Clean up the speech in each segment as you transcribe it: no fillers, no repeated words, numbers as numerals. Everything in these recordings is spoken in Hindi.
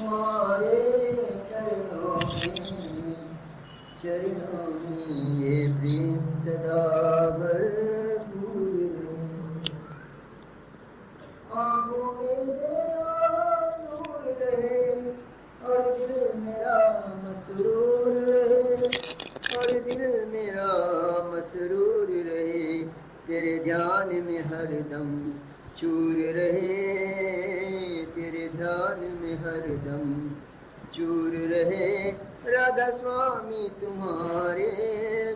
तुम्हारे चरणों में ये प्रेम सदा भरपूर रहे। आँखों में तेरा नूर रहे और दिल मेरा मसरूर रहे, और दिल मेरा मसरूर रहे, तेरे ध्यान में हरदम चूर रहे, तेरे ध्यान में हरदम चूर रहे। राधा स्वामी तुम्हारे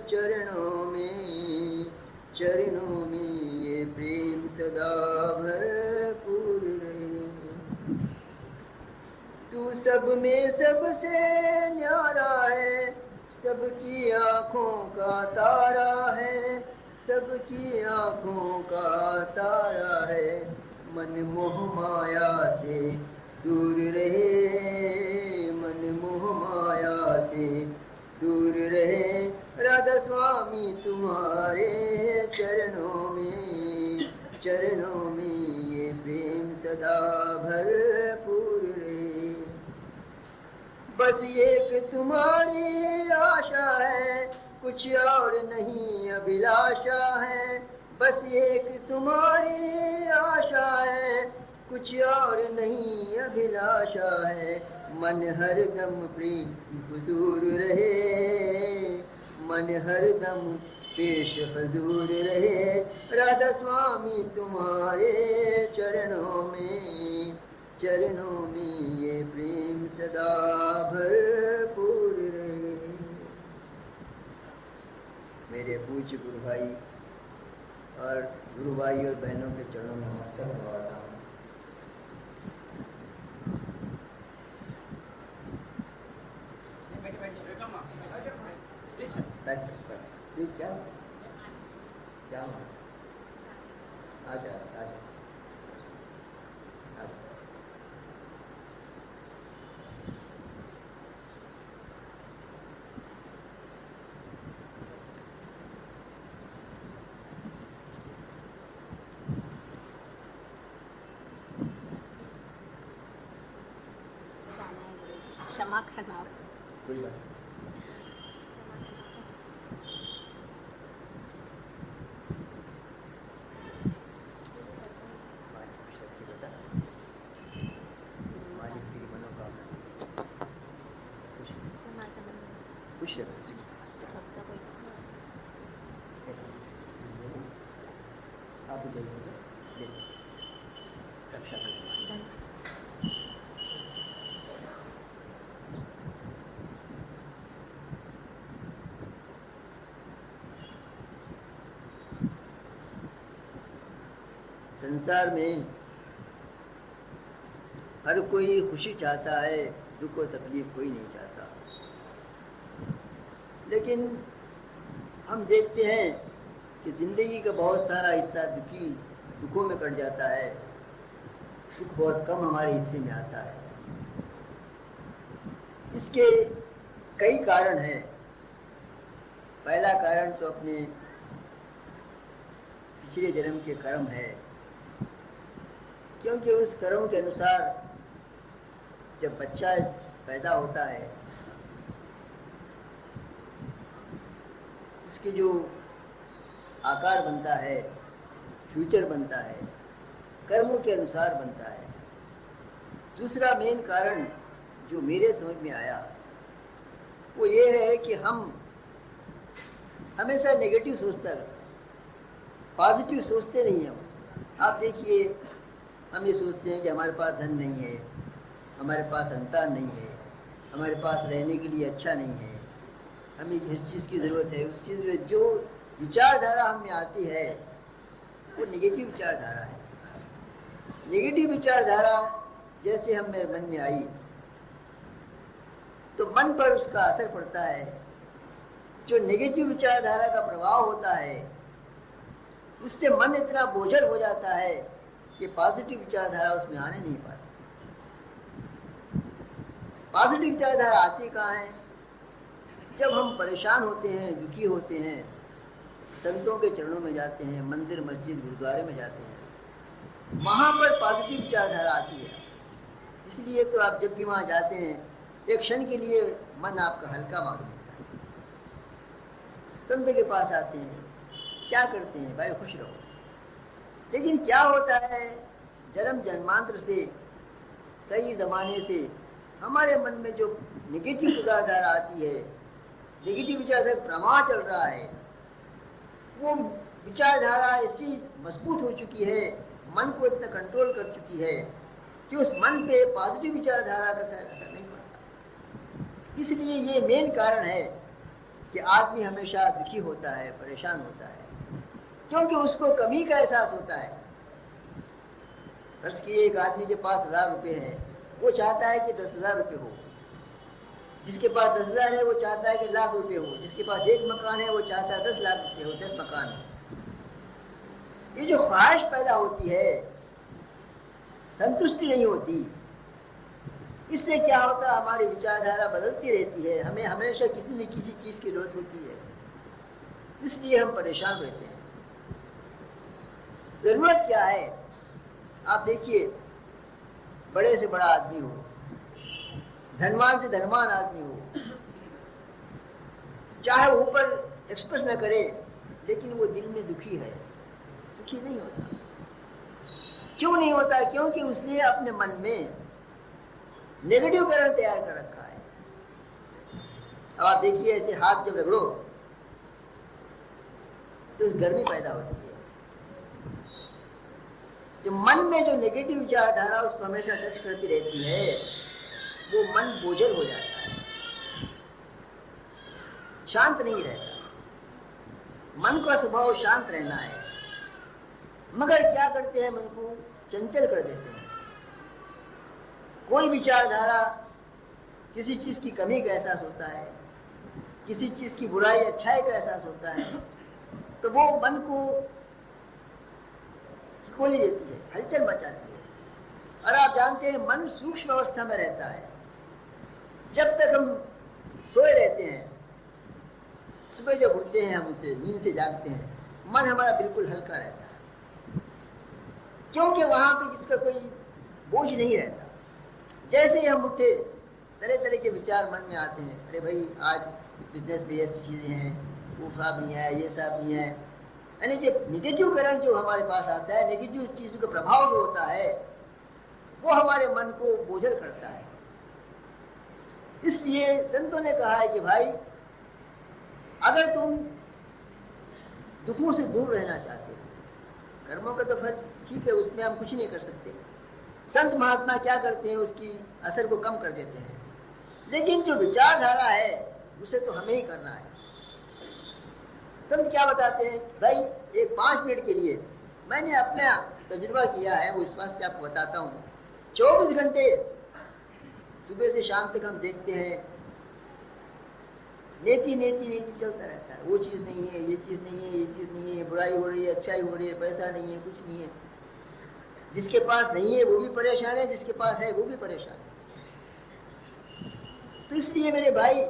चरणों में ये प्रेम सदा भरपूर रहे। तू सब में सबसे न्यारा है, सबकी आँखों का तारा है, सबकी आँखों का तारा है। मन मोह माया से दूर रहे, मन मोह माया से दूर रहे। राधा स्वामी तुम्हारे चरणों में ये प्रेम सदा भरपूर रहे। बस एक तुम्हारी आशा है, कुछ और नहीं अभिलाषा है। बस एक तुम्हारी आशा है, कुछ और नहीं अभिलाषा है। मन हरदम प्रेम हुजूर रहे, मन हरदम पेश हजूर रहे। राधा स्वामी तुम्हारे चरणों में ये प्रेम सदा भरपूर रहे। मेरे पूज्य गुरु भाई और गुरु भाई और बहनों के चरणों में मस्तक नवाता हूँ। क्या क्या आजा आजा। क्षमा करना कोई बात नहीं। खुश है आप ले रक्षा करें। संसार में हर कोई खुशी चाहता है, दुख और तकलीफ कोई नहीं चाहता। लेकिन हम देखते हैं कि जिंदगी का बहुत सारा हिस्सा दुखों में कट जाता है, सुख बहुत कम हमारे हिस्से में आता है। इसके कई कारण हैं। पहला कारण तो अपने पिछले जन्म के कर्म है, क्योंकि उस कर्म के अनुसार जब बच्चा पैदा होता है, इसके जो आकार बनता है, फ्यूचर बनता है, कर्मों के अनुसार बनता है। दूसरा मेन कारण जो मेरे समझ में आया वो ये है कि हम हमेशा नेगेटिव सोचता रहते हैं, पॉजिटिव सोचते नहीं हैं उसमें। आप देखिए, हम ये सोचते हैं कि हमारे पास धन नहीं है, हमारे पास संतान नहीं है, हमारे पास रहने के लिए अच्छा नहीं है, हमें जिस चीज़ की ज़रूरत है उस चीज़ में जो विचारधारा हम में आती है वो नेगेटिव विचारधारा है। नेगेटिव विचारधारा जैसे हम मेरे मन में आई तो मन पर उसका असर पड़ता है। जो नेगेटिव विचारधारा का प्रभाव होता है उससे मन इतना बोझल हो जाता है कि पॉजिटिव विचारधारा उसमें आने नहीं पाती। पॉजिटिव विचारधारा आती कहाँ है? जब हम परेशान होते हैं, दुखी होते हैं, संतों के चरणों में जाते हैं, मंदिर मस्जिद गुरुद्वारे में जाते हैं, वहां पर पॉजिटिव विचारधारा आती है। इसलिए तो आप जब भी वहां जाते हैं एक क्षण के लिए मन आपका हल्का मालूम होता है। संत के पास आते हैं, क्या करते हैं भाई, खुश रहो। लेकिन क्या होता है, जन्म जन्मांतर से, कई जमाने से हमारे मन में जो निगेटिव विचारधारा आती है, निगेटिव विचारधारा प्रवाह चल रहा है, वो विचारधारा ऐसी मजबूत हो चुकी है, मन को इतना कंट्रोल कर चुकी है कि उस मन पे पॉजिटिव विचारधारा का असर नहीं पड़ता। इसलिए ये मेन कारण है कि आदमी हमेशा दुखी होता है, परेशान होता है, क्योंकि उसको कमी का एहसास होता है। फर्ज कीजिए एक आदमी के पास 1000 रुपये है, वो चाहता है कि 10,000 रुपये हो। जिसके पास 10,000 है वो चाहता है कि लाख रुपये हो। जिसके पास 1 मकान है वो चाहता है 10 लाख रुपये हो, 10 मकान हो। ये जो ख्वाहिश पैदा होती है, संतुष्टि नहीं होती, इससे क्या होता है, हमारी विचारधारा बदलती रहती है, हमें हमेशा किसी न किसी चीज की जरूरत होती है, इसलिए हम परेशान रहते हैं। जरूरत क्या है, आप देखिए, बड़े से बड़ा आदमी हो, धनवान से धनवान आदमी हो, चाहे ऊपर एक्सप्रेस न करे, लेकिन वो दिल में दुखी है, सुखी नहीं होता। क्यों नहीं होता? क्योंकि उसने अपने मन में नेगेटिव कारण तैयार कर रखा है। अब आप देखिए, ऐसे हाथ जब रगड़ो तो गर्मी पैदा होती है। जो मन में जो नेगेटिव विचारधारा उसको हमेशा टच करती रहती है, वो मन बोझल हो जाता है, शांत नहीं रहता। मन का स्वभाव शांत रहना है, मगर क्या करते हैं, मन को चंचल कर देते हैं। कोई विचारधारा, किसी चीज की कमी का एहसास होता है, किसी चीज की बुराई अच्छाई का एहसास होता है, तो वो मन को खोली देती है, हलचल मचाती है। और आप जानते हैं, मन सूक्ष्म अवस्था में रहता है। जब तक हम सोए रहते हैं, सुबह जब उठते हैं, हम उसे नींद से जागते हैं, मन हमारा बिल्कुल हल्का रहता है, क्योंकि वहां पे किसका कोई बोझ नहीं रहता। जैसे ही हम उठे, तरह तरह के विचार मन में आते हैं, अरे भाई आज बिजनेस में ऐसी चीजें हैं, वो साहब नहीं है, ये साहब नहीं है, यानी कि निगेटिव करंट जो हमारे पास आता है, निगेटिव चीजों का प्रभाव जो होता है, वो हमारे मन को बोझल करता है। इसलिए संतों ने कहा है कि भाई, अगर तुम दुखों से दूर रहना चाहते हो, कर्मों का तो फल ठीक है, उसमें हम कुछ नहीं कर सकते। संत महात्मा क्या करते हैं, उसकी असर को कम कर देते हैं, लेकिन जो विचारधारा है उसे तो हमें ही करना है। संत क्या बताते हैं, भाई एक 5 मिनट के लिए, मैंने अपना तजुर्बा किया है, वो इस बात से आपको बताता हूँ। 24 घंटे सुबह से शाम तक हम देखते हैं, नेति नेति नेति चलता रहता है। वो चीज़ नहीं है, ये चीज़ नहीं है, ये चीज़ नहीं है, बुराई हो रही है, अच्छाई हो रही है, पैसा नहीं है, कुछ नहीं है। जिसके पास नहीं है वो भी परेशान है, जिसके पास है वो भी परेशान है। तो इसलिए मेरे भाई,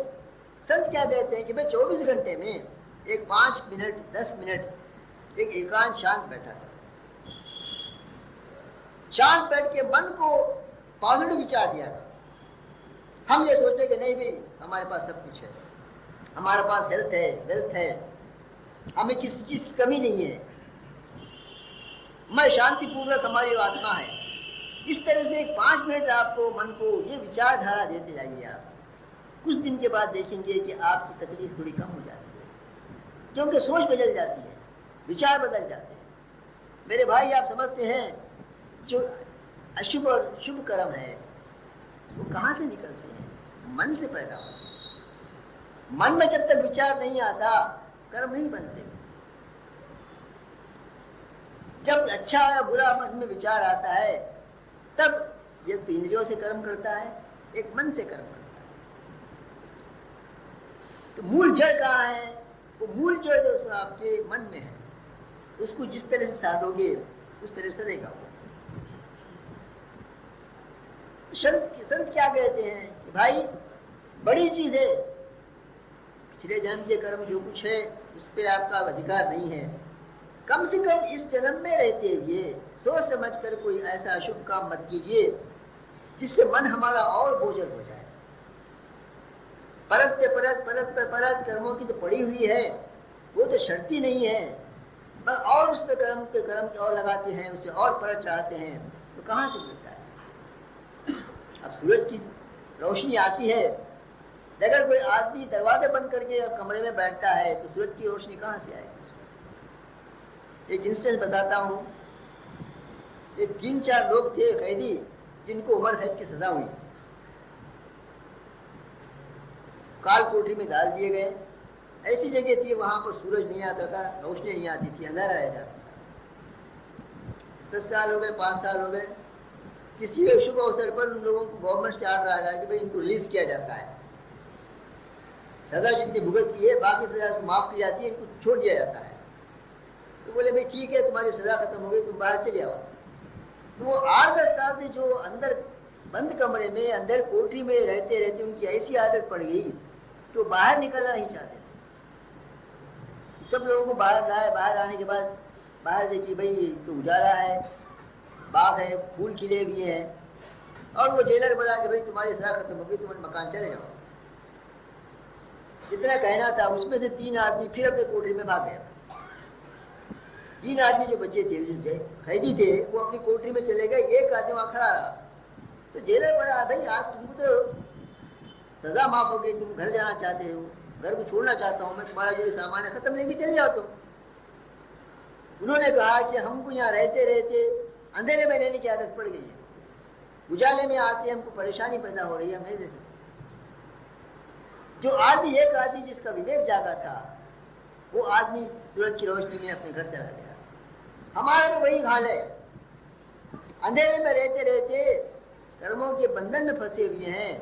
संत क्या कहते हैं कि भाई 24 घंटे में एक 5 मिनट 10 मिनट एक एकांत शांत बैठा था, शांत बैठ के मन को पॉजिटिव विचार दिया था। हम ये सोचे कि नहीं भाई, हमारे पास सब कुछ है, हमारे पास हेल्थ है, वेल्थ है, हमें किसी चीज की कमी नहीं है, मैं शांतिपूर्वक, हमारी आत्मा है। इस तरह से 5 मिनट आपको मन को ये विचारधारा देते जाइए। आप कुछ दिन के बाद देखेंगे कि आपकी तकलीफ थोड़ी कम हो जाती है, क्योंकि सोच बदल जाती है, विचार बदल जाते हैं। मेरे भाई, आप समझते हैं जो अशुभ और शुभ कर्म है वो कहाँ से निकलते हैं? मन से पैदा होते हैं। मन में जब तक विचार नहीं आता, कर्म नहीं बनते। जब अच्छा या बुरा मन में विचार आता है, तब एक तो इंद्रियों से कर्म करता है, एक मन से कर्म करता है। तो मूल जड़ कहाँ है? वो मूल जड़ जो आपके मन में है, उसको जिस तरह से साधोगे उस तरह से रहेगा वो। संत क्या कहते हैं कि भाई, बड़ी चीज है, पिछले जन्म के कर्म जो कुछ है उस पर आपका अधिकार नहीं है। कम से कम इस जन्म में रहते हुए सोच समझ कर कोई ऐसा अशुभ काम मत कीजिए जिससे मन हमारा और बोझल हो जाए। परत पे परत, परत पे परत कर्मों की तो पड़ी हुई है, वो तो शर्ती नहीं है, पर और उस पे कर्म और लगाते हैं, उस पे और परत चढ़ाते हैं, तो कहाँ से मिलता है? अब सूरज की रोशनी आती है, अगर कोई आदमी दरवाजे बंद करके कमरे में बैठता है तो सूरज की रोशनी कहाँ से आएगी? एक इंस्टेंस बताता हूँ। ये 3-4 लोग थे कैदी, जिनको उम्र कैद की सजा हुई, काल कोठरी में डाल दिए गए। ऐसी जगह थी वहां पर सूरज नहीं आता था, रोशनी नहीं आती थी, अंधेरा रह जाता था। 10 साल हो गए, 5 साल हो गए, किसी भी शुभ अवसर पर उन लोगों को गवर्नमेंट से आर्डर आ गया कि भाई इनको रिलीज किया जाता है, सजा जितनी भुगत की है बाकी सजा माफ की जाती है, इनको छोड़ दिया जाता है। तो बोले भाई ठीक है, तुम्हारी सजा खत्म हो गई, तुम बाहर चले आओ। तो वो 8-10 साल से जो अंदर बंद कमरे में, अंदर कोठरी में रहते रहते उनकी ऐसी आदत पड़ गई कि वो बाहर निकलना नहीं चाहते थे। सब लोगों को बाहर लाए, बाहर आने के बाद बाहर देखिए भाई तो उजाला है, बाग है, फूल खिले हुए हैं, और वो जेलर बोला कि भाई तुम्हारी सजा खत्म हो गई, तुम मकान चले जाओ। जितना कहना था, उसमें से 3 आदमी फिर अपने कोठरी में भाग गए। 3 आदमी जो बचे थे, जो कैदी थे, वो अपनी कोठरी में चले गए, एक आदमी वहां खड़ा रहा। तो जेलर बोला भाई आज तुमको तो सजा माफ हो गई, तुम घर जाना चाहते हो, घर को छोड़ना चाहता हूं मैं, तुम्हारा जो सामान है खत्म लेके चले जाओ तुम। उन्होंने कहा कि हमको यहाँ रहते रहते अंधेरे में रहने की आदत पड़ गई है, उजाले में आते हमको परेशानी पैदा हो रही है, हम नहीं दे सकते। जो आदमी, एक आदमी जिसका विवेक जागा था, वो आदमी सूरज की रोशनी में अपने घर चला गया। हमारा तो वही हाल है, अंधेरे में रहते रहते कर्मों के बंधन में फंसे हुए हैं।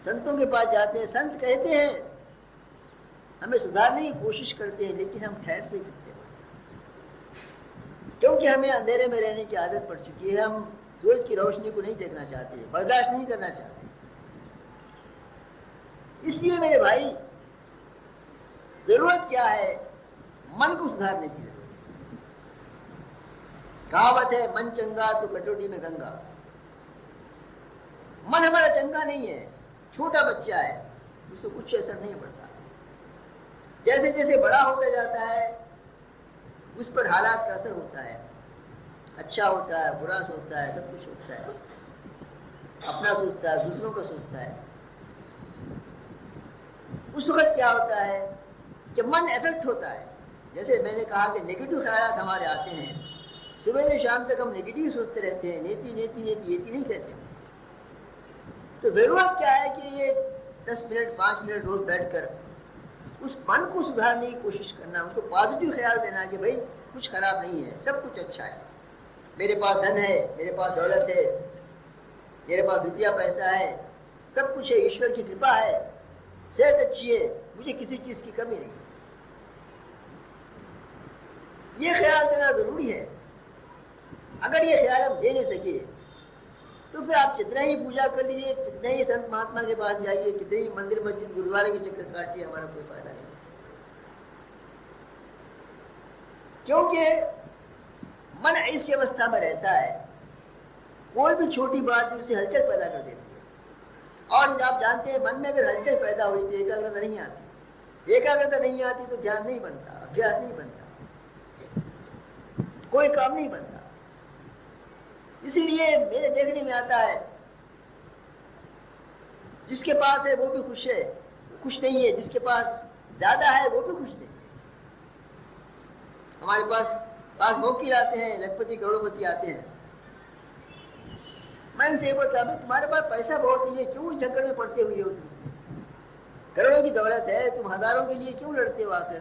संतों के पास जाते हैं, संत कहते हैं, हमें सुधारने की कोशिश करते हैं, लेकिन हम ठहर नहीं सकते, क्योंकि हमें अंधेरे में रहने की आदत पड़ चुकी है। हम सूरज की रोशनी को नहीं देखना चाहते, बर्दाश्त नहीं करना चाहते। इसलिए मेरे भाई, जरूरत क्या है? मन को सुधारने की जरूरत। कहावत है, मन चंगा तो कटोरी में गंगा। मन हमारा चंगा नहीं है, छोटा बच्चा है, उसे कुछ असर नहीं पड़ता। जैसे जैसे बड़ा होता जाता है, उस पर हालात का असर होता है, अच्छा होता है, बुरा सोचता है, सब कुछ सोचता है, अपना सोचता है, दूसरों का सोचता है। उस वक्त क्या होता है कि मन इफेक्ट होता है। जैसे मैंने कहा कि नेगेटिव ख्यालात हमारे आते हैं, सुबह से शाम तक हम नेगेटिव सोचते रहते हैं, नेति नेति नेति येति नहीं कहते। तो जरूरत क्या है कि ये 10 मिनट 5 मिनट रोज बैठकर उस मन को सुधारने की कोशिश करना, उनको पॉजिटिव ख्याल देना कि भाई कुछ खराब नहीं है, सब कुछ अच्छा है, मेरे पास धन है, मेरे पास दौलत है, मेरे पास रुपया पैसा है, सब कुछ है, ईश्वर की कृपा है, सेहत अच्छी है, मुझे किसी चीज की कमी नहीं। ये ख्याल देना जरूरी है। अगर ये ख्याल हम दे नहीं सके तो फिर आप जितना ही पूजा कर लीजिए, जितना ही संत महात्मा के पास जाइए, कितने ही मंदिर मस्जिद गुरुद्वारे के चक्कर काटिए, हमारा कोई फायदा नहीं। क्योंकि मन ऐसी अवस्था में रहता है, कोई भी छोटी बात भी उसे हलचल पैदा कर देती है। और आप जानते हैं, मन में अगर हलचल पैदा हुई तो एकाग्रता नहीं आती। एकाग्रता नहीं आती तो ध्यान नहीं बनता, अभ्यास नहीं बनता, कोई काम नहीं बनता। इसीलिए मेरे देखने में आता है, जिसके पास है वो भी खुश है, खुश नहीं है, जिसके पास ज्यादा है वो भी खुश नहीं है। हमारे पास मौके आते हैं, लखपति करोड़पति आते हैं, मैं इनसे बोलता भाई तुम्हारे पास पैसा बहुत ही है, क्यों झगड़ में पड़ते हुए हो? तुम करोड़ों की दौलत है, तुम हजारों के लिए क्यों लड़ते हो? आकर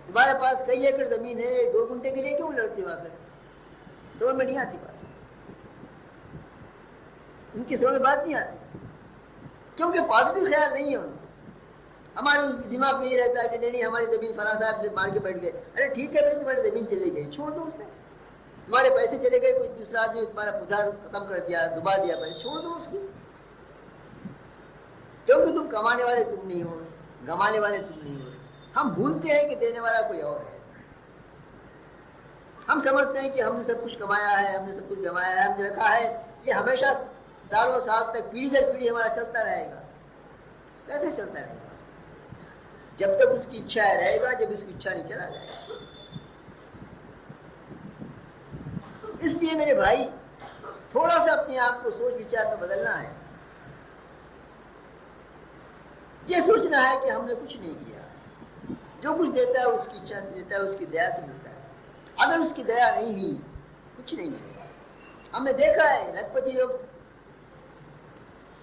तुम्हारे पास कई एकड़ जमीन है, 2 गुंठे के लिए क्यों लड़ते हो? आकर समझ में नहीं आती बात, उनकी समझ में बात नहीं आती, क्योंकि पॉजिटिव ख्याल नहीं है उनको। हमारे दिमाग में ये रहता है कि नहीं हमारी जमीन फला साहब से मार के बैठ गए, अरे ठीक है भाई, तुम्हारी जमीन चली गई, छोड़ दो उसमें। तुम्हारे पैसे चले गए, कोई दूसरा आदमी तुम्हारा उधार खत्म कर दिया, डुबा दिया, पैसे छोड़ दो उसकी, क्योंकि तुम कमाने वाले तुम नहीं हो, गंवाने वाले तुम नहीं हो। हम भूलते हैं कि देने वाला कोई और है। हम समझते हैं कि हमने सब कुछ कमाया है, हमने सब कुछ जमाया है, हमने रखा है, ये हमेशा सालों साल तक पीढ़ी दर पीढ़ी हमारा चलता रहेगा। कैसे चलता रहेगा? जब तक उसकी इच्छा रहेगा, जब उसकी इच्छा नहीं चला जाएगा। इसलिए मेरे भाई, थोड़ा सा अपने आप को सोच विचार में बदलना है। ये सोचना है कि हमने कुछ नहीं किया, जो कुछ देता है उसकी इच्छा से देता है, उसकी दया से मिलता है। अगर उसकी दया नहीं हुई, कुछ नहीं मिलेगा। हमने देखा है, लखपति लोग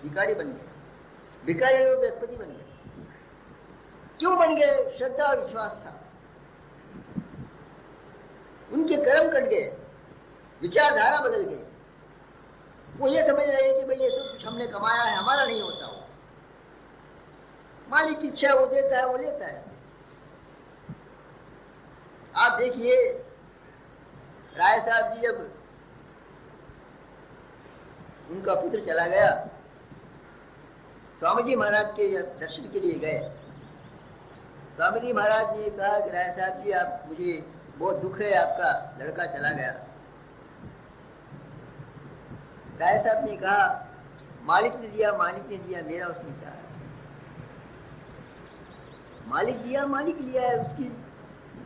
भिखारी बन गए, भिखारी लोग लखपति बन गए। क्यों बन गए? श्रद्धा और विश्वास था। उनके कर्म कट गए, विचारधारा बदल गई। वो ये समझ रहे हैं कि भाई ये सब कुछ हमने कमाया है, हमारा नहीं होता। वो मालिक की इच्छा, वो देता है, वो लेता है। आप देखिए, राय साहब जी जब उनका पुत्र चला गया, स्वामी जी महाराज के दर्शन के लिए गए। स्वामी जी महाराज ने कहा कि राय साहब जी, आप, मुझे बहुत दुख है, आपका लड़का चला गया। राय साहब ने कहा, मालिक ने दिया, मालिक ने दिया, मेरा उसमें क्या है? मालिक दिया, मालिक लिया है, उसकी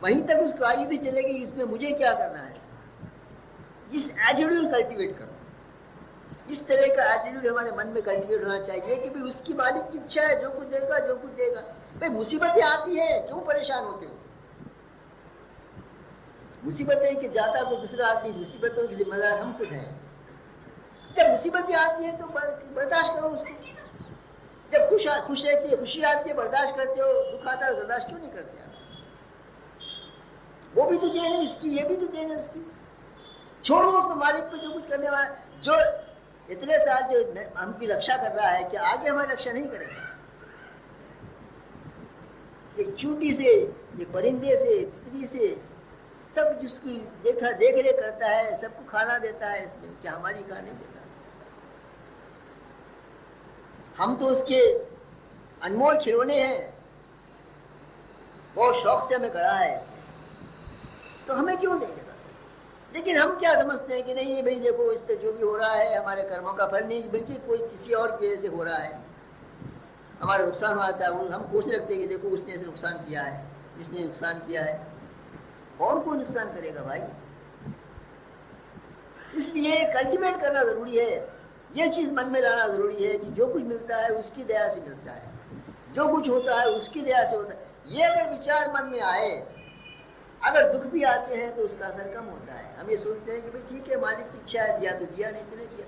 वहीं तक उसकी आयु भी चलेगी, इसमें मुझे क्या करना है? इस एटीट्यूड कल्टीवेट करो। इस तरह का एटीट्यूड हमारे मन में कल्टीवेट होना चाहिए कि भाई उसकी मालिक की इच्छा है, जो कुछ देगा, जो कुछ देगा। भाई मुसीबतें आती है, क्यों परेशान होते हो? मुसीबतें कि जाता को दूसरा आदमी, मुसीबतों की जिम्मेदार हम खुद हैं। जब मुसीबतें आती है तो बर्दाश्त करो उसको। जब खुश रहती है, खुशी आती है, बर्दाश्त करते हो। दुख आता है, बर्दाश्त क्यों नहीं करते आप? वो भी तो देन है इसकी, ये भी तो देन है उसकी। छोड़ दो उसको, मालिक पे जो कुछ करने वाला, जो इतने साल जो हमकी रक्षा कर रहा है, कि आगे हमारी रक्षा नहीं करेगा? एक चूंटी से, एक परिंदे से, तितली से, सब जिसकी देख रेख करता है, सबको खाना देता है, इसमें क्या हमारी खाना नहीं देता? हम तो उसके अनमोल खिलौने हैं, बहुत शौक से हमें गढ़ा है, तो हमें क्यों नहीं देता? लेकिन हम क्या समझते हैं कि नहीं भाई देखो, इससे जो भी हो रहा है हमारे कर्मों का फल नहीं, बल्कि कोई किसी और की वजह से हो रहा है, हमारा नुकसान हुआ था। हम कोशिश रखते हैं कि देखो उसने ऐसे नुकसान किया है, इसने नुकसान किया है। कौन को नुकसान करेगा भाई? इसलिए कल्टीवेट करना जरूरी है। ये चीज मन में लाना जरूरी है कि जो कुछ मिलता है उसकी दया से मिलता है, जो कुछ होता है उसकी दया से होता है। ये अगर विचार मन में आए, अगर दुख भी आते हैं तो उसका असर कम होता है। हम ये सोचते हैं कि भाई ठीक है, मालिक की इच्छा है, दिया तो दिया, नहीं तो नहीं दिया।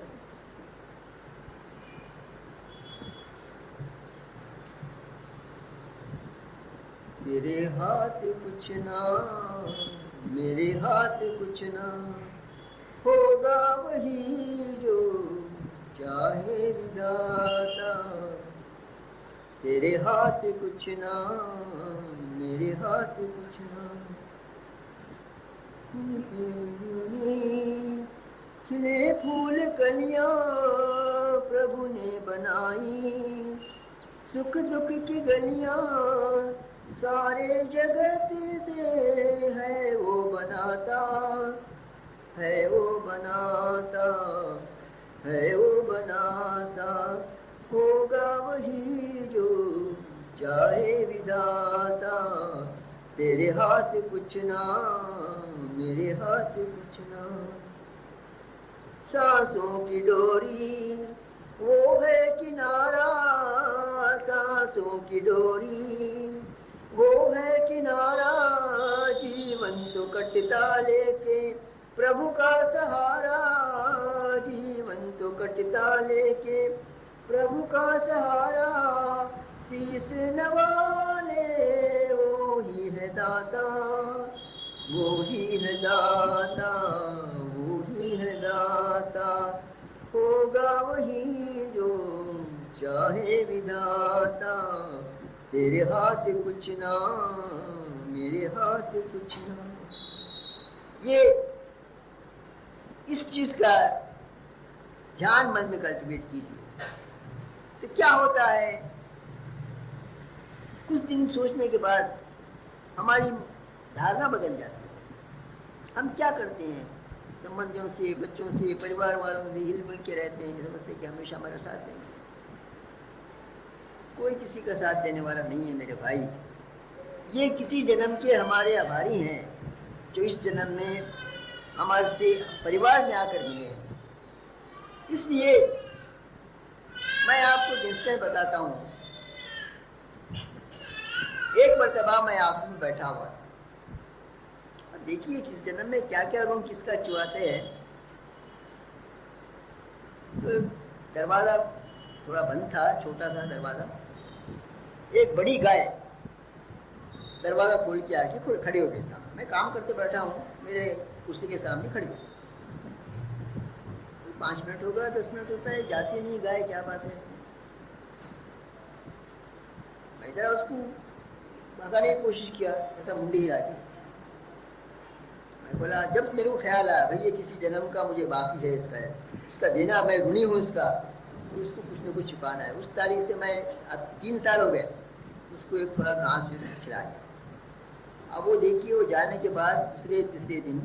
तेरे हाथ कुछ ना, मेरे हाथ कुछ ना, होगा वही जो चाहे विधाता। तेरे हाथ कुछ ना, मेरे हाथ कुछ ना, खिले फूल कलियां प्रभु ने बनाई, सुख दुख की गलियां सारे जगत से है वो बनाता, है वो बनाता, है वो बनाता। होगा वही जो चाहे विधाता। तेरे हाथ कुछ ना, मेरे हाथ कुछ ना। सांसों की डोरी वो है किनारा, सांसों की डोरी वो है किनारा। जीवन तो कटता लेके प्रभु का सहारा, जीवन तो कटता लेके प्रभु का सहारा। शीश नवाले वो ही है दाता, वो ही है दाता, वो ही है दाता। होगा वही जो चाहे विधाता। तेरे हाथ कुछ ना, मेरे हाथ कुछ ना। ये इस चीज का ध्यान मन में कल्टीवेट कीजिए, तो क्या होता है? कुछ दिन सोचने के बाद हमारी धारणा बदल जाती है। हम क्या करते हैं, संबंधियों से, बच्चों से, परिवार वालों से हिल मिल के रहते हैं, समझते कि हमेशा हमारा साथ देंगे। कोई किसी का साथ देने वाला नहीं है मेरे भाई। ये किसी जन्म के हमारे आभारी हैं जो इस जन्म में हमारे से परिवार में आकर मिले हैं। इसलिए मैं आपको निश्चय बताता हूँ, एक मर्तबा मैं आपस में बैठा हुआ था, अब देखिए किस जन्म में क्या क्या रूम किसका चुआते हैं। तो दरवाजा थोड़ा बंद था, छोटा सा दरवाजा। एक बड़ी गाय दरवाजा खोल के आके खड़ी हो गई सामने। मैं काम करते बैठा हूँ, मेरे कुर्सी के सामने खड़ी हो। 5 मिनट होगा, 10 मिनट होता है, जाती नहीं गाय, क्या बात है इसमें। मैं जरा उसको भगाने की कोशिश किया, ऐसा मुंडी हिला के। मैं बोला, जब मेरे को ख्याल आया भाई ये किसी जन्म का मुझे बाकी है, इसका देना, मैं ऋणी हूँ इसका, तो इसको कुछ न कुछ छुपाना है। उस तारीख से मैं, अब 3 साल हो गए, उसको एक थोड़ा घास भी खिला दिया। अब वो देखिए, वो जाने के बाद दूसरे तीसरे दिन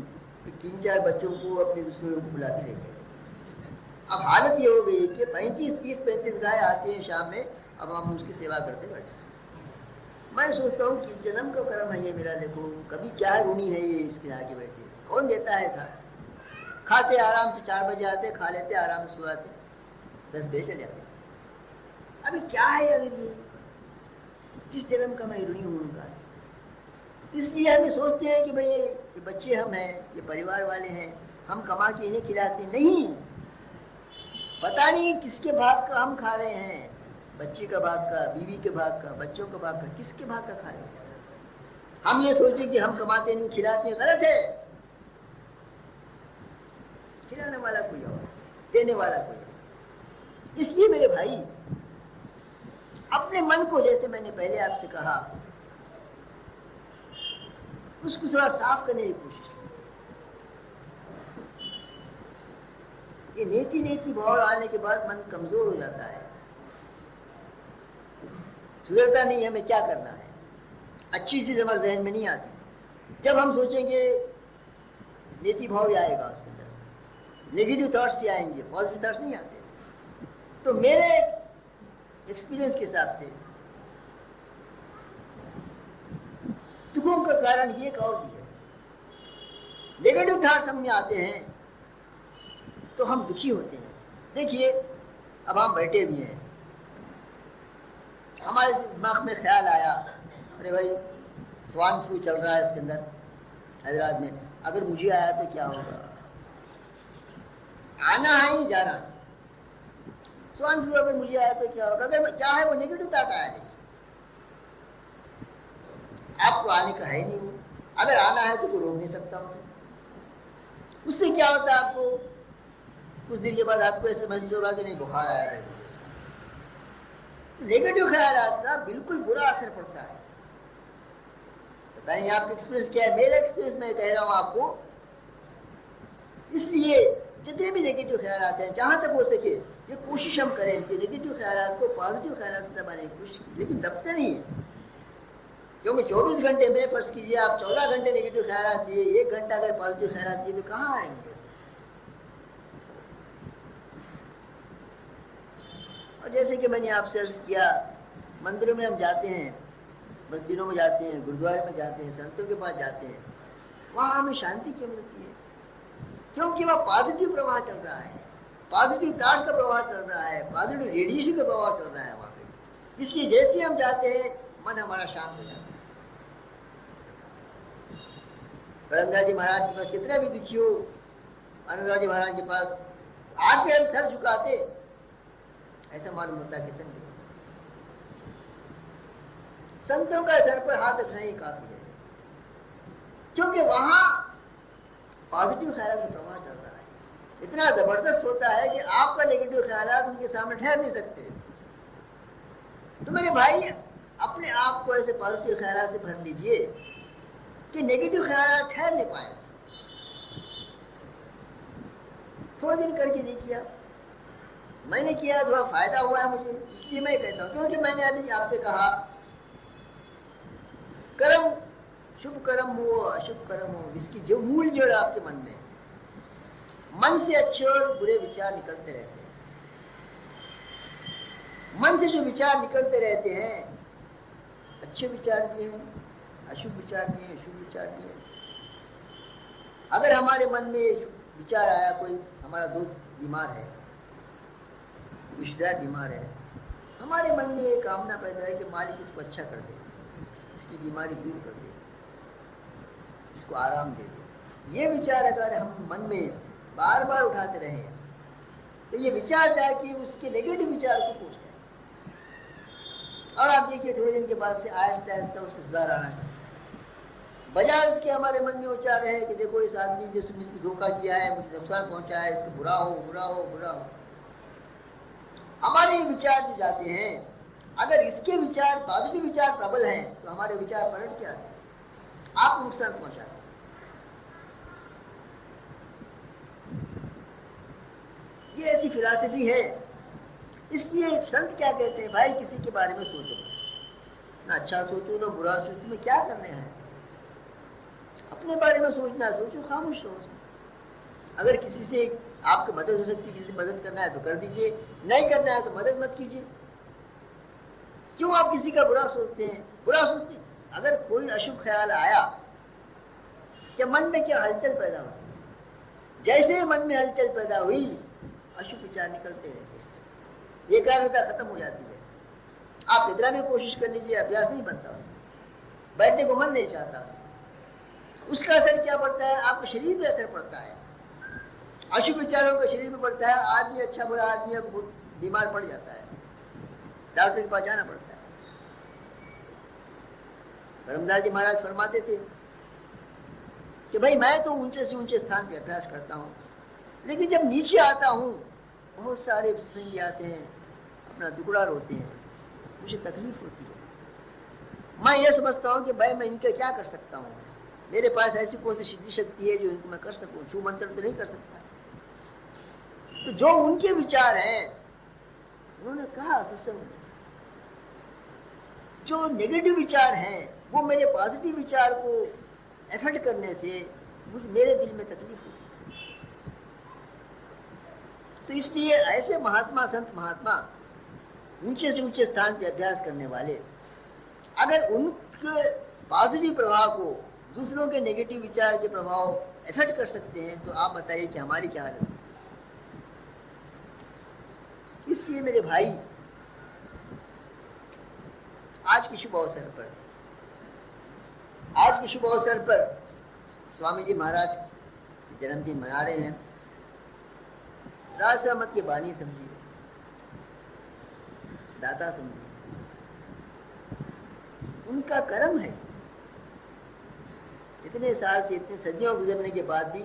3-4 बच्चों को अपने दुश्मनों को बुला के ले गए। अब हालत ये हो गई कि 35 गाय आती हैं शाम में, अब हम उसकी सेवा करते बैठे। मैं सोचता हूँ किस जन्म का कर्म है ये मेरा, देखो कभी क्या ऋणी है ये, इसके आगे बैठे कौन देता है साथ। खाते आराम से 4 बजे आते, खा लेते, आराम से सुलाते, 10 बजे चले आते। अभी क्या है अगर ये किस जन्म का मैं ऋणी हूँ उनका। इसलिए हम सोचते हैं कि भाई ये बच्चे हम हैं, ये परिवार वाले हैं, हम कमा के इन्हें खिलाते नहीं। पता नहीं किसके भाग का हम खा रहे हैं, बच्चे का भाग का, बीवी के भाग का, बच्चों के भाग का, किसके भाग का खा रहे हैं। हम ये सोचे कि हम कमाते नहीं खिलाते हैं, गलत है। खिलाने वाला कोई और, देने वाला कोई और। इसलिए मेरे भाई, अपने मन को, जैसे मैंने पहले आपसे कहा, उसको थोड़ा साफ करने की कोशिश की। ये नेति भाव आने के बाद मन कमजोर हो जाता है, सुधरता नहीं, हमें क्या करना है, अच्छी चीज हमारे जहन में नहीं आती। जब हम सोचेंगे नेति भाव ही आएगा, उसके अंदर नेगेटिव थॉट्स ही आएंगे, पॉजिटिव थॉट्स नहीं आते। तो मेरे एक्सपीरियंस के हिसाब से दुखों का कारण ये एक और भी है। नेगेटिव थॉट्स हम में आते हैं तो हम दुखी होते हैं। देखिए, अब हम बैठे भी हैं, हमारे दिमाग में ख्याल आया, अरे भाई स्वाइन फ्लू चल रहा है इसके अंदर हैदराबाद में, अगर मुझे आया तो क्या होगा। आना है ही जाना, स्वाइन फ्लू अगर मुझे आया तो क्या होगा। अगर क्या है, वो नेगेटिव थॉट आया है, आपको आने का है नहीं वो। अगर आना है तो कोई रोक नहीं सकता उसे। उससे क्या होता है, आपको कुछ दिन के बाद आपको ऐसे महसूस होगा कि नहीं बुखार आया है। तो नेगेटिव ख्याल का बिल्कुल बुरा असर पड़ता है। पता नहीं आपका एक्सपीरियंस क्या है, मेरा एक्सपीरियंस मैं कह रहा हूं आपको। इसलिए जितने भी नेगेटिव ख्याल आते हैं, जहां तक हो सके ये कोशिश हम करें कि नेगेटिव ख्याल को पॉजिटिव ख्याल से दबाने की कोशिश की, लेकिन दबते नहीं है। क्योंकि 24 घंटे में फर्ज कीजिए आप 14 घंटे नेगेटिव ख्याल दिए, 1 घंटा अगर पॉजिटिव ख्याल दिए तो कहाँ आएंगे इसमें। और जैसे कि मैंने आपसे अर्ज किया, मंदिरों में हम जाते हैं, मस्जिदों में जाते हैं, गुरुद्वारे में जाते हैं, संतों के पास जाते हैं, वहाँ हमें शांति क्यों मिलती है? क्योंकि वह पॉजिटिव प्रवाह चल रहा है, पॉजिटिव थॉट्स का प्रवाह चल रहा है, पॉजिटिव रेडिएशन का प्रवाह चल रहा है वहाँ पे। इसलिए जैसे हम जाते हैं मन हमारा शांत हो जाता है। करमदास जी महाराज के पास कितना भी दुखी हो, आनंदराव जी महाराज के पास आके हम सर झुकाते, ऐसा मालूम होता है कितने संतों का सर पर हाथ रखना ही काफी है, क्योंकि वहां पॉजिटिव ख्याल का प्रवाह चल रहा है। इतना जबरदस्त होता है कि आपका नेगेटिव ख्याल उनके सामने ठहर नहीं सकते। तो मेरे भाई, अपने आप को ऐसे पॉजिटिव ख्याल से भर लीजिए कि नेगेटिव ख्याल ठहर नहीं पाए। थोड़े दिन करके देखिए आप, मैंने किया, थोड़ा फायदा हुआ है मुझे, इसलिए मैं कहता हूं। क्योंकि मैंने अभी आपसे कहा कर्म शुभ कर्म हो अशुभ कर्म हो, इसकी जो मूल जड़ आपके मन में, मन से अच्छे और बुरे विचार निकलते रहते हैं। मन से जो विचार निकलते रहते हैं, अच्छे विचार भी हैं, अशुभ विचार भी हैं, शुभ विचार भी हैं। अगर हमारे मन में विचार आया, कोई हमारा दोस्त बीमार है, रिश्तेदार बीमार है, हमारे मन में एक कामना पैदा है कि मालिक इसको अच्छा कर दे, इसकी बीमारी दूर कर दे, इसको आराम दे दे। ये विचार अगर हम मन में बार बार उठाते रहे तो ये विचार जाके उसके नेगेटिव विचार को पूछते हैं, और आप देखिए थोड़े दिन के बाद से आहिस्ता आहिस्ता उसको सुधार आना है। बजाय उसके हमारे मन में विचार रहे कि देखो इस आदमी जिसने मुझे धोखा किया है, मुझे नुकसान पहुंचा है, इसको बुरा हो बुरा हो बुरा हो। हमारे ये विचार जो जाते हैं, अगर इसके विचार पॉजिटिव विचार प्रबल हैं तो हमारे विचार पलट के आते हैं, आपको नुकसान पहुंचाते हैं। ये ऐसी फिलॉसफी है। इसलिए संत क्या कहते हैं, भाई किसी के बारे में सोचो, ना अच्छा सोचो ना बुरा सोचो, तुम्हें क्या करने हैं, अपने बारे में सोचना है, सोचो, खामोश रहो उसमें। अगर किसी से आपकी मदद हो सकती है, किसी मदद करना है तो कर दीजिए, नहीं करना है तो मदद मत कीजिए। क्यों आप किसी का बुरा सोचते हैं? बुरा सोचते, अगर कोई अशुभ ख्याल आया, क्या मन में क्या हलचल पैदा हुई? जैसे ही मन में हलचल पैदा हुई, अशुभ विचार निकलते रहते हैं, एकाग्रता खत्म हो जाती है। आप कितना भी कोशिश कर लीजिए, अभ्यास नहीं बनता उसमें, बैठने को मन नहीं चाहता उसमें। उसका असर क्या पड़ता है? आपके शरीर पे असर पड़ता है, अशुभ विचारों का शरीर में पड़ता है। आदमी अच्छा बुरा आदमी बीमार पड़ जाता है, डॉक्टर के पास जाना पड़ता है। धर्मदास जी महाराज फरमाते थे कि भाई मैं तो ऊंचे से ऊंचे स्थान पे अभ्यास करता हूँ, लेकिन जब नीचे आता हूँ बहुत सारे संगी आते हैं, अपना दुखड़ा रोते हैं, मुझे तकलीफ होती है। मैं ये समझता हूँ कि भाई मैं इनका क्या कर सकता हूँ, मेरे पास ऐसी कौन सी सिद्धि शक्ति है जो इनको मैं कर सकूँ, छू मंत्र तो नहीं कर सकता। तो जो उनके विचार हैं, उन्होंने कहा सत्संग में, जो नेगेटिव विचार हैं वो मेरे पॉजिटिव विचार को एफर्ट करने से मेरे दिल में तकलीफ होती है। तो इसलिए ऐसे महात्मा, संत महात्मा, ऊंचे से ऊंचे स्थान पे अभ्यास करने वाले, अगर उनके पॉजिटिव प्रभाव को दूसरों के नेगेटिव विचार के प्रभाव इफेक्ट कर सकते हैं, तो आप बताइए कि हमारी क्या हालत होगी। इसलिए मेरे भाई, आज के शुभ अवसर पर, आज के शुभ अवसर पर स्वामी जी महाराज जन्मदिन मना रहे हैं। राज सहमत के बानी समझिए, दाता समझिए, उनका कर्म है। इतने साल से, इतने सदियों गुजरने के बाद भी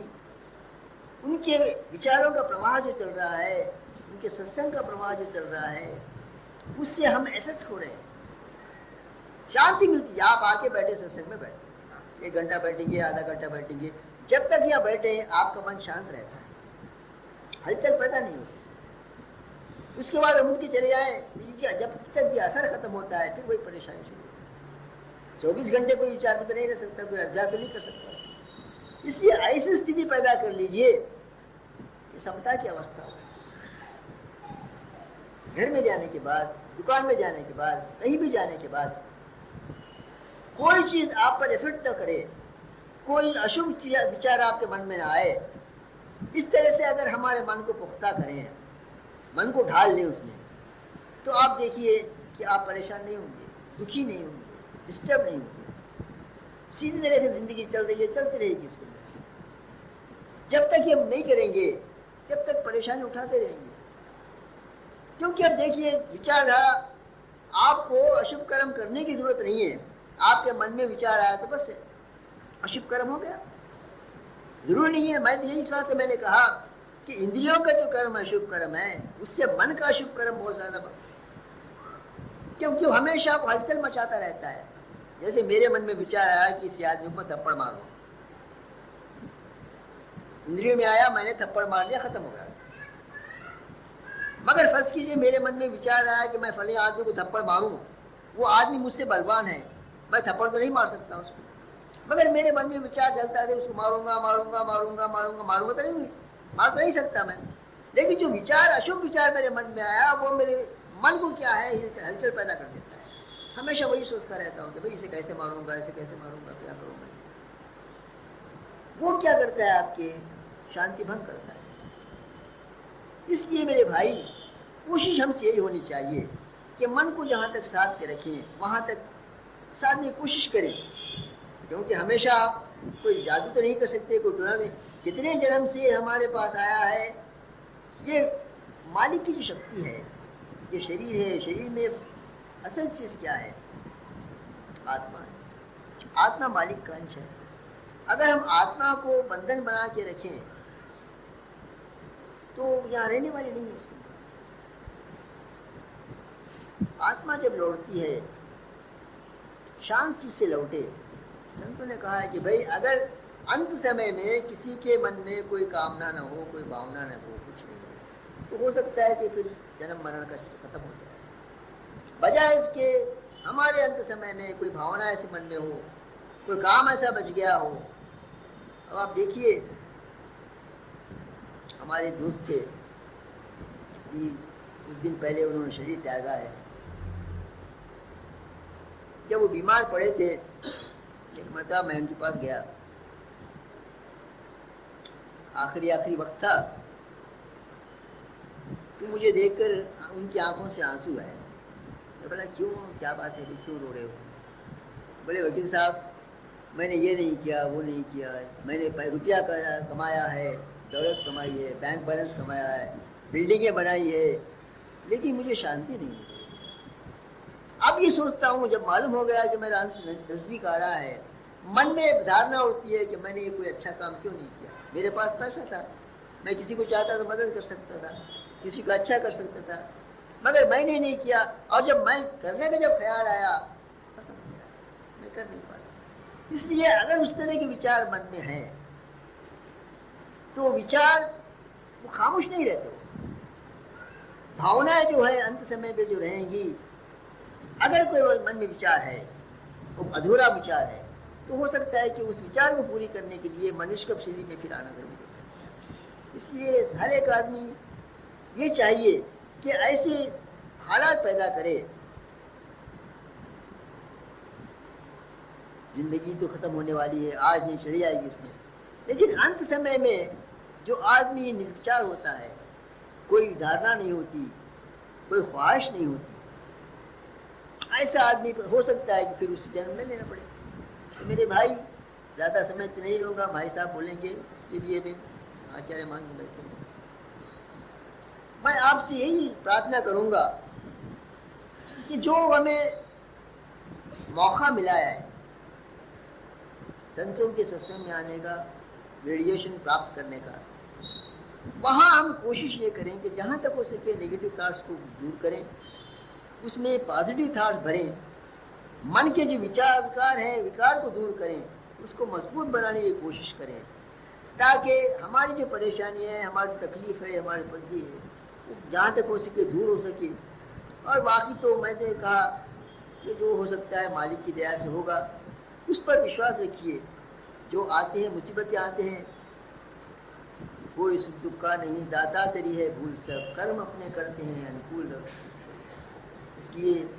उनके विचारों का प्रवाह जो चल रहा है, उनके सत्संग का प्रवाह जो चल रहा है, उससे हम इफेक्ट हो रहे हैं। शांति मिलती है। आप आके बैठे सत्संग में बैठे, 1 घंटा बैठेंगे, आधा घंटा बैठेंगे, जब तक यहाँ बैठे आपका मन शांत रहता है, हलचल पैदा नहीं होती। उसके बाद हम उनके चले जाए, जब तक ये असर खत्म होता है, फिर वही परेशानी शुरू होती है। 24 घंटे कोई विचार में तो नहीं रह सकता, कोई अभ्यास तो नहीं कर सकता। इसलिए ऐसी स्थिति पैदा कर लीजिए कि समता की अवस्था हो। घर में जाने के बाद, दुकान में जाने के बाद, कहीं भी जाने के बाद कोई चीज आप पर इफेक्ट न करे, कोई अशुभ विचार आपके मन में ना आए। इस तरह से अगर हमारे मन को पुख्ता करें, मन को ढाल लें उसमें, तो आप देखिए कि आप परेशान नहीं होंगे, दुखी नहीं होंगे, डिस्टर्ब नहीं होंगे। सीधी तरह से जिंदगी चल रही है, चलती रहेगी इसके अंदर। जब तक ये हम नहीं करेंगे, जब तक परेशानी उठाते रहेंगे। क्योंकि अब देखिए, विचारधारा, आपको अशुभ कर्म करने की जरूरत नहीं है। आपके मन में विचार आया तो बस अशुभ कर्म हो गया, जरूर नहीं है। मैं यही इस बात मैंने कहा कि इंद्रियों का जो कर्म है, शुभ कर्म है, उससे मन का शुभ कर्म बहुत ज्यादा, क्योंकि हमेशा वो हलचल मचाता रहता है। जैसे मेरे मन में विचार आया कि इस आदमी को थप्पड़ मारो, इंद्रियों में आया, मैंने थप्पड़ मार लिया, खत्म हो गया। मगर फर्ज कीजिए मेरे मन में विचार आया कि मैं फले आदमी को थप्पड़ मारूं, वो आदमी मुझसे बलवान है, मैं थप्पड़ तो नहीं मार सकता उसको, मगर मेरे मन में विचार चलता है उसको मारूंगा मारूंगा मारूंगा मारूंगा मारूंगा तो नहीं, मार तो नहीं सकता मैं, लेकिन जो विचार अशुभ विचार मेरे मन में आया वो मेरे मन को क्या है हलचल पैदा कर देता है। हमेशा वही सोचता रहता हूँ कि भाई इसे कैसे मारूंगा, इसे कैसे मारूंगा, क्या करूंगा। वो क्या करता है, आपके शांति भंग करता है। इसलिए मेरे भाई कोशिश हमसे यही होनी चाहिए कि मन को जहाँ तक साध के रखें वहाँ तक साधने की कोशिश करें, क्योंकि हमेशा कोई जादू तो नहीं कर सकते, कोई टोना नहीं। कितने जन्म से हमारे पास आया है, ये मालिक की जो शक्ति है, ये शरीर है, शरीर में असल चीज क्या है, आत्मा है। आत्मा मालिक का अंश है। अगर हम आत्मा को बंधन बना के रखें तो यहाँ रहने वाली नहीं है। आत्मा जब लौटती है शांत चीज से लौटे। संतों ने कहा है कि भाई अगर अंत समय में किसी के मन में कोई कामना न हो, कोई भावना न हो, कुछ नहीं हो, तो हो सकता है कि फिर जन्म मरण का खत्म हो जाए। बजाय इसके हमारे अंत समय में कोई भावना ऐसे मन में हो, कोई काम ऐसा बच गया हो। अब आप देखिए, हमारे दोस्त थे कि कुछ दिन पहले उन्होंने शरीर त्यागा है। जब वो बीमार पड़े थे, एक मरतबा मैं उनके पास गया, आखिरी वक्त था, तो मुझे देखकर उनकी आंखों से आंसू आए। मैं बोला क्यों, क्या बात है, क्यों रो रहे हो? बोले वकील साहब, मैंने ये नहीं किया, वो नहीं किया, मैंने रुपया कमाया है, दौलत कमाई है, बैंक बैलेंस कमाया है, बिल्डिंगें बनाई है, लेकिन मुझे शांति नहीं मिली। अब ये सोचता हूँ, जब मालूम हो गया कि मेरा अंत नजदीक आ रहा है, मन में एक धारणा उठती है कि मैंने ये कोई अच्छा काम क्यों नहीं किया। मेरे पास पैसा था, मैं किसी को चाहता तो मदद कर सकता था, किसी को अच्छा कर सकता था, मगर मैंने नहीं किया। और जब मैं करने का जब ख्याल आया, मैं कर नहीं पाता। इसलिए अगर उस तरह के विचार मन में हैं तो विचार वो खामोश नहीं रहते। भावनाएं जो है अंत समय पे जो रहेंगी, अगर कोई मन में विचार है, वो अधूरा विचार है, तो हो सकता है कि उस विचार को पूरी करने के लिए मनुष्य का शरीर में फिर आना जरूरी हो सकता है। इसलिए हर एक आदमी ये चाहिए कि ऐसे हालात पैदा करे। जिंदगी तो खत्म होने वाली है, आज नहीं चली जाएगी इसमें, लेकिन अंत समय में जो आदमी निर्विचार होता है, कोई धारणा नहीं होती, कोई ख्वाहिश नहीं होती, ऐसा आदमी हो सकता है कि फिर उसे जन्म में लेना पड़े। तो मेरे भाई, ज़्यादा समय तो नहीं रहूँगा, भाई साहब बोलेंगे, इसलिए भी आचार्य मान के बैठे हैं। मैं आपसे यही प्रार्थना करूँगा कि जो हमें मौका मिला है संतों के सत्संग में आने का, रेडिएशन प्राप्त करने का, वहाँ हम कोशिश ये करें कि जहाँ तक हो सके नेगेटिव थॉट्स को दूर करें, उसमें पॉजिटिव थॉट्स भरें। मन के जो विकार है, विकार को दूर करें, उसको मजबूत बनाने की कोशिश करें, ताकि हमारी जो परेशानी है, हमारी तकलीफ है, हमारी परेशानी है, वो जहाँ तक हो सके दूर हो सके। और बाकी तो मैंने कहा कि जो हो सकता है मालिक की दया से होगा, उस पर विश्वास रखिए। जो आते हैं, मुसीबतें आते हैं, कोई सुख दुख का नहीं, दाता तेरी है भूल सब, कर्म अपने करते हैं अनुकूल। इसलिए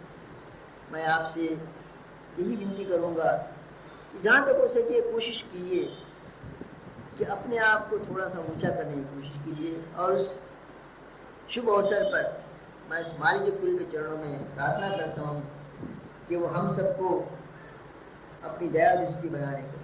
मैं आपसे यही विनती करूँगा कि जहाँ तक हो सके कोशिश कीजिए कि अपने आप को थोड़ा सा ऊंचा करने की कोशिश कीजिए। और उस शुभ अवसर पर मैं इस मालिक के कुल के चरणों में प्रार्थना करता हूँ कि वो हम सबको अपनी दया दृष्टि बनाने को